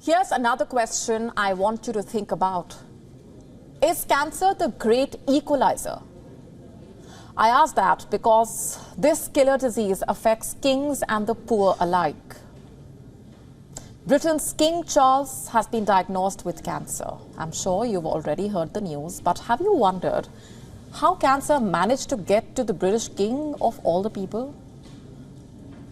Here's another question I want you to think about. Is cancer the great equalizer? I ask that because this killer disease affects kings and the poor alike. Britain's King Charles has been diagnosed with cancer. I'm sure you've already heard the news, but have you wondered how cancer managed to get to the British king of all the people?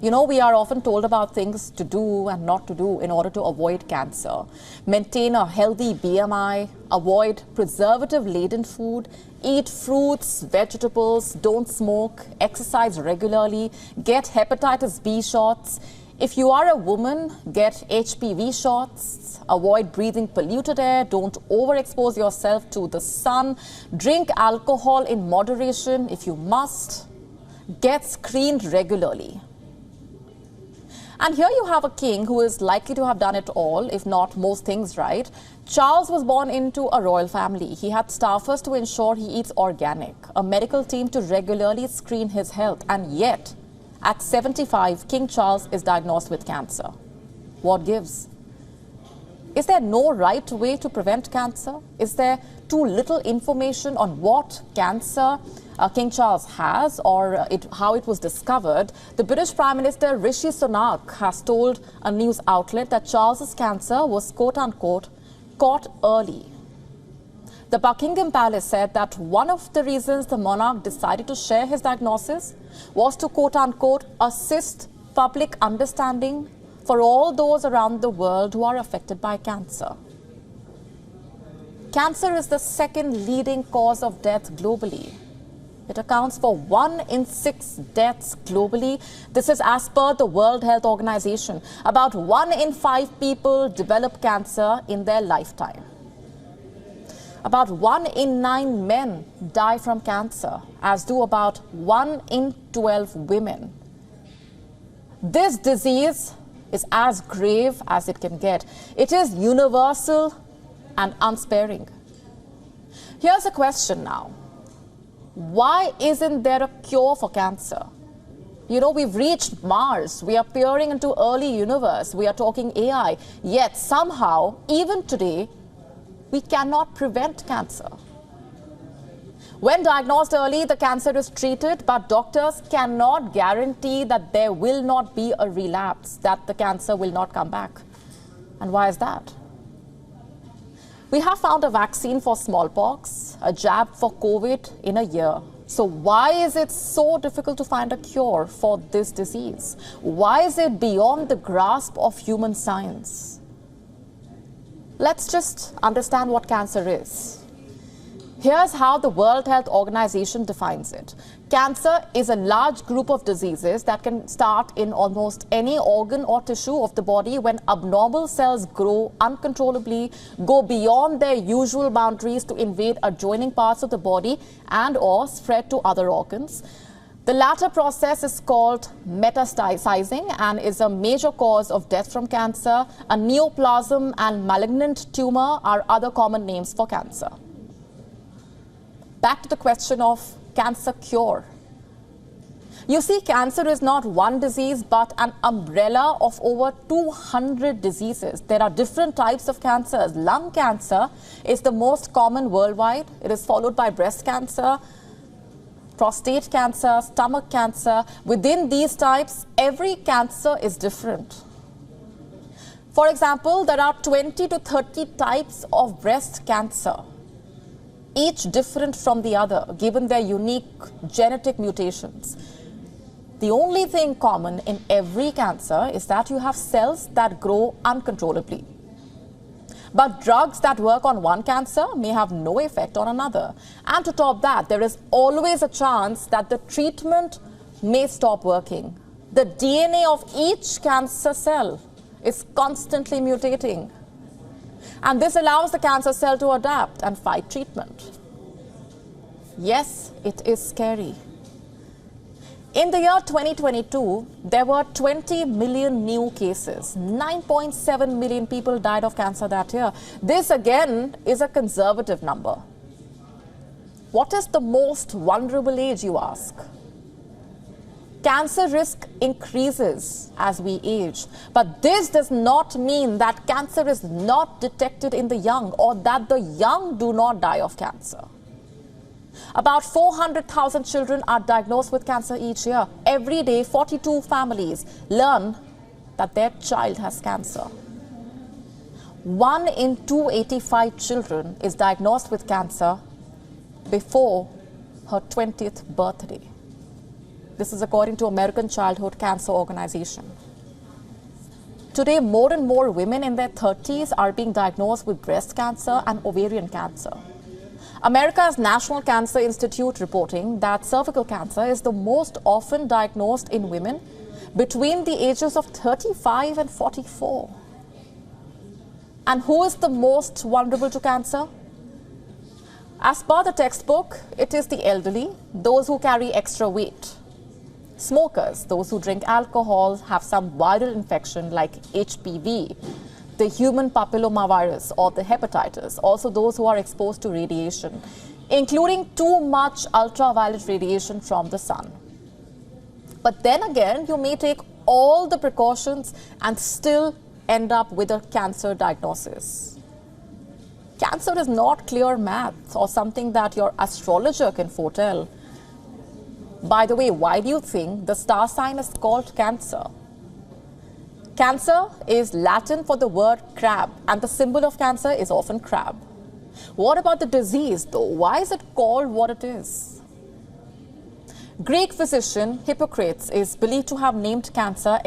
You know, we are often told about things to do and not to do in order to avoid cancer. Maintain a healthy BMI, avoid preservative-laden food, eat fruits, vegetables, don't smoke, exercise regularly, get hepatitis B shots. If you are a woman, get HPV shots, avoid breathing polluted air, don't overexpose yourself to the sun, drink alcohol in moderation if you must, get screened regularly. And here you have a king who is likely to have done it all, if not most things right. Charles was born into a royal family. He had staffers to ensure he eats organic, a medical team to regularly screen his health. And yet, at 75, King Charles is diagnosed with cancer. What gives? Is there no right way to prevent cancer? Is there too little information on what cancer King Charles has or how it was discovered? The British Prime Minister Rishi Sunak has told a news outlet that Charles's cancer was quote-unquote caught early. The Buckingham Palace said that one of the reasons the monarch decided to share his diagnosis was to quote-unquote assist public understanding for all those around the world who are affected by cancer. Cancer is the second leading cause of death globally. It accounts for 1 in 6 deaths globally. This is as per the World Health Organization. About 1 in 5 people develop cancer in their lifetime. About 1 in 9 men die from cancer, as do about 1 in 12 women. This disease is as grave as it can get. It is universal and unsparing. Here's a question now. Why isn't there a cure for cancer? You know, we've reached Mars. We are peering into early universe. We are talking AI. Yet somehow, even today, we cannot prevent cancer. When diagnosed early, the cancer is treated, but doctors cannot guarantee that there will not be a relapse, that the cancer will not come back. And why is that? We have found a vaccine for smallpox, a jab for COVID in a year. So why is it so difficult to find a cure for this disease? Why is it beyond the grasp of human science? Let's just understand what cancer is. Here's how the World Health Organization defines it. Cancer is a large group of diseases that can start in almost any organ or tissue of the body when abnormal cells grow uncontrollably, go beyond their usual boundaries to invade adjoining parts of the body and or spread to other organs. The latter process is called metastasizing and is a major cause of death from cancer. A neoplasm and malignant tumor are other common names for cancer. Back to the question of cancer cure. You see, cancer is not one disease, but an umbrella of over 200 diseases. There are different types of cancers. Lung cancer is the most common worldwide. It is followed by breast cancer, prostate cancer, stomach cancer. Within these types, every cancer is different. For example, there are 20 to 30 types of breast cancer, each different from the other, given their unique genetic mutations. The only thing common in every cancer is that you have cells that grow uncontrollably. But drugs that work on one cancer may have no effect on another. And to top that, there is always a chance that the treatment may stop working. The DNA of each cancer cell is constantly mutating. And this allows the cancer cell to adapt and fight treatment. Yes, it is scary. In the year 2022, there were 20 million new cases. 9.7 million people died of cancer that year. This, again, is a conservative number. What is the most vulnerable age, you ask? cancer risk increases as we age. But this does not mean that cancer is not detected in the young or that the young do not die of cancer. About 400,000 children are diagnosed with cancer each year. Every day, 42 families learn that their child has cancer. 1 in 285 children is diagnosed with cancer before her 20th birthday. This is according to American Childhood Cancer Organization. Today, more and more women in their 30s are being diagnosed with breast cancer and ovarian cancer. America's National Cancer Institute reporting that cervical cancer is the most often diagnosed in women between the ages of 35 and 44. And who is the most vulnerable to cancer? As per the textbook, it is the elderly, those who carry extra weight. Smokers, those who drink alcohol, have some viral infection like HPV, the human papillomavirus or the hepatitis, also those who are exposed to radiation, including too much ultraviolet radiation from the sun. But then again, you may take all the precautions and still end up with a cancer diagnosis. Cancer is not clear math or something that your astrologer can foretell. By the way, why do you think the star sign is called Cancer? Cancer is Latin for the word crab, and the symbol of cancer is often crab. What about the disease, though? Why is it called what it is? Greek physician Hippocrates is believed to have named cancer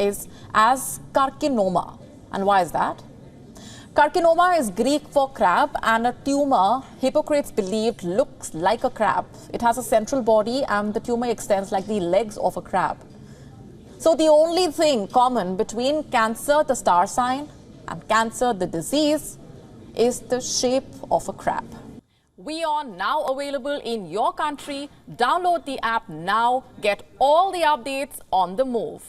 as carcinoma. And why is that? Carcinoma is Greek for crab, and a tumor Hippocrates believed looks like a crab. It has a central body and the tumor extends like the legs of a crab. So the only thing common between Cancer, the star sign, and cancer, the disease, is the shape of a crab. WION now available in your country. Download the app now. Get all the updates on the move.